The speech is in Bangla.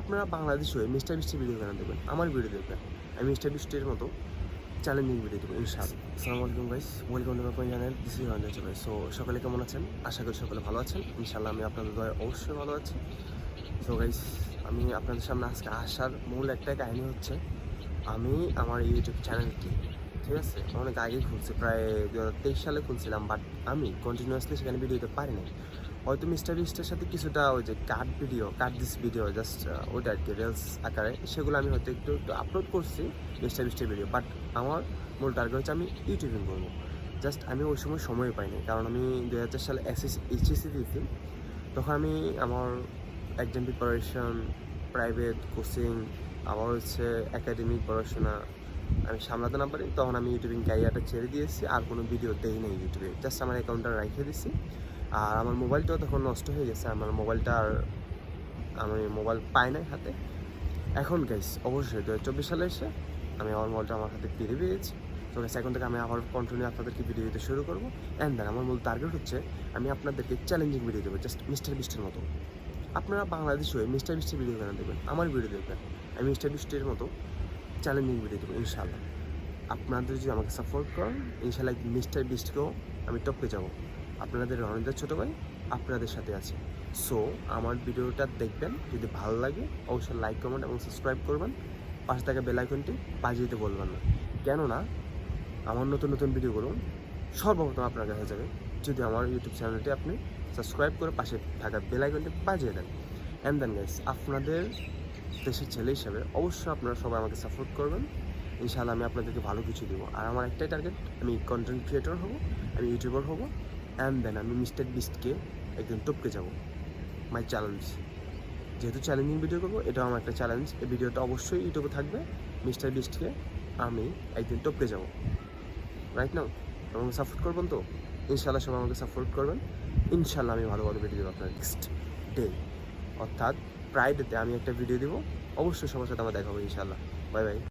আপনারা বাংলাদেশ হয়ে মিস্টার বিস্টের ভিডিও কেন দেবেন? আমার ভিডিও দেখবেন। আমি মিস্টার বিস্টের মতো চ্যালেঞ্জিং ভিডিও দেবো ইনশাআল্লাহ। আসসালামু আলাইকুম guys, welcome to my channel. This is Ranjan guys. So সকলে কেমন আছেন? আশা করি সকলে ভালো আছেন। ইনশাআল্লাহ আমি আপনাদের দয়ায় অবশ্যই ভালো আছি। সো গাইস, আমি আপনাদের সামনে আজকে আসার মূল একটাই কাহিনী হচ্ছে, আমি আমার ইউটিউব চ্যানেলটি, ঠিক আছে, অনেক আগেই খুলছি, প্রায় 2023 সালে খুলছিলাম, বাট আমি কন্টিনিউয়াসলি সেখানে ভিডিও দিতে পারি নাই। হয়তো মিস্টার বিস্টের সাথে কিছুটা ওই যে কাট দিস ভিডিও জাস্ট ওইটা আর কি রিলস আকারে, সেগুলো আমি হয়তো একটু একটু আপলোড করছি মিস্টার বিস্টের ভিডিও, বাট আমার মূল টার্গেট হচ্ছে আমি ইউটিউবিং করবো। জাস্ট আমি ওই সময় পাইনি, কারণ আমি 2004 সালে এইচএসসি দিয়েছি। তখন আমি আমার এক্সাম প্রিপারেশন, প্রাইভেট কোচিং, আবার হচ্ছে একাডেমিক পড়াশোনা আমি সামলাতে না পারি, তখন আমি ইউটিউবিং ক্যারিয়ারটা ছেড়ে দিয়েছি, আর কোনো ভিডিও দেই নাই ইউটিউবে, জাস্ট আমার অ্যাকাউন্টটা রেখে দিছি। আর আমার মোবাইলটাও তখন নষ্ট হয়ে গেছে, আমার মোবাইলটা আর আমি মোবাইল পাই নাই হাতে। এখন গাইস অবশ্যই 2024 সালে এসে আমি আমার মোবাইলটা আমার হাতে ফিরে পেয়েছি। তো গাইস এখন থেকে আমি আবার কন্টিনিউ আপনাদেরকে ভিডিও দিতে শুরু করবো। অ্যান্ড দেন আমার মূল টার্গেট হচ্ছে আমি আপনাদেরকে চ্যালেঞ্জিং ভিডিও দেবো, জাস্ট মিস্টার বিস্টের মতো। আপনারা বাংলাদেশ হয়ে মিস্টার বিস্টের ভিডিও কেন দেবেন? আমার ভিডিও দেখবেন। আমি মিস্টার বিস্টের মতো চ্যালেঞ্জিং ভিডিও দেবো ইনশাআল্লাহ। আপনাদের যদি আমাকে সাপোর্ট করেন, ইনশাআল্লাহ মিস্টার বিস্টকেও আমি টপকে যাব। আপনাদের রণিতের ছোটো ভাই আপনাদের সাথে আছে। সো আমার ভিডিওটা দেখবেন, যদি ভালো লাগে অবশ্যই লাইক, কমেন্ট এবং সাবস্ক্রাইব করবেন। পাশে থাকা বেল আইকনটি বাজিয়ে দিতে বলবেন না, কেননা আমার নতুন নতুন ভিডিওগুলো সর্বপ্রথম আপনার কাছে যাবে যদি আমার ইউটিউব চ্যানেলটি আপনি সাবস্ক্রাইব করে পাশে থাকা বেল আইকনটি বাজিয়ে দেন। অ্যান্ড দেন গাইস, আপনাদের দেশের ছেলে হিসাবে অবশ্যই আপনারা সবাই আমাকে সাপোর্ট করবেন। ইনশাআল্লাহ আমি আপনাদেরকে ভালো কিছু দেবো। আর আমার একটাই টার্গেট, আমি কন্টেন্ট ক্রিয়েটর হব, আমি ইউটিউবার হব, অ্যান্ড দেন আমি মিস্টার বিস্টকে একদিন টপকে যাব। মাই চ্যালেঞ্জ, যেহেতু চ্যালেঞ্জিং ভিডিও করবো, এটাও আমার একটা চ্যালেঞ্জ। এই ভিডিওটা অবশ্যই ইউটিউবে থাকবে, মিস্টার বিস্টকে আমি একদিন টপকে যাব। রাইট নাও আমাকে সাপোর্ট করবেন তো? ইনশাআল্লাহ সবাই আমাকে সাপোর্ট করবেন। ইনশাআল্লাহ আমি ভালো ভালো ভিডিও দেবো আপনার নেক্সট ডে, অর্থাৎ ফ্রাইডেতে আমি একটা ভিডিও দেবো। অবশ্যই সবার সাথে আমার দেখা হবে ইনশাআল্লাহ। Bye bye.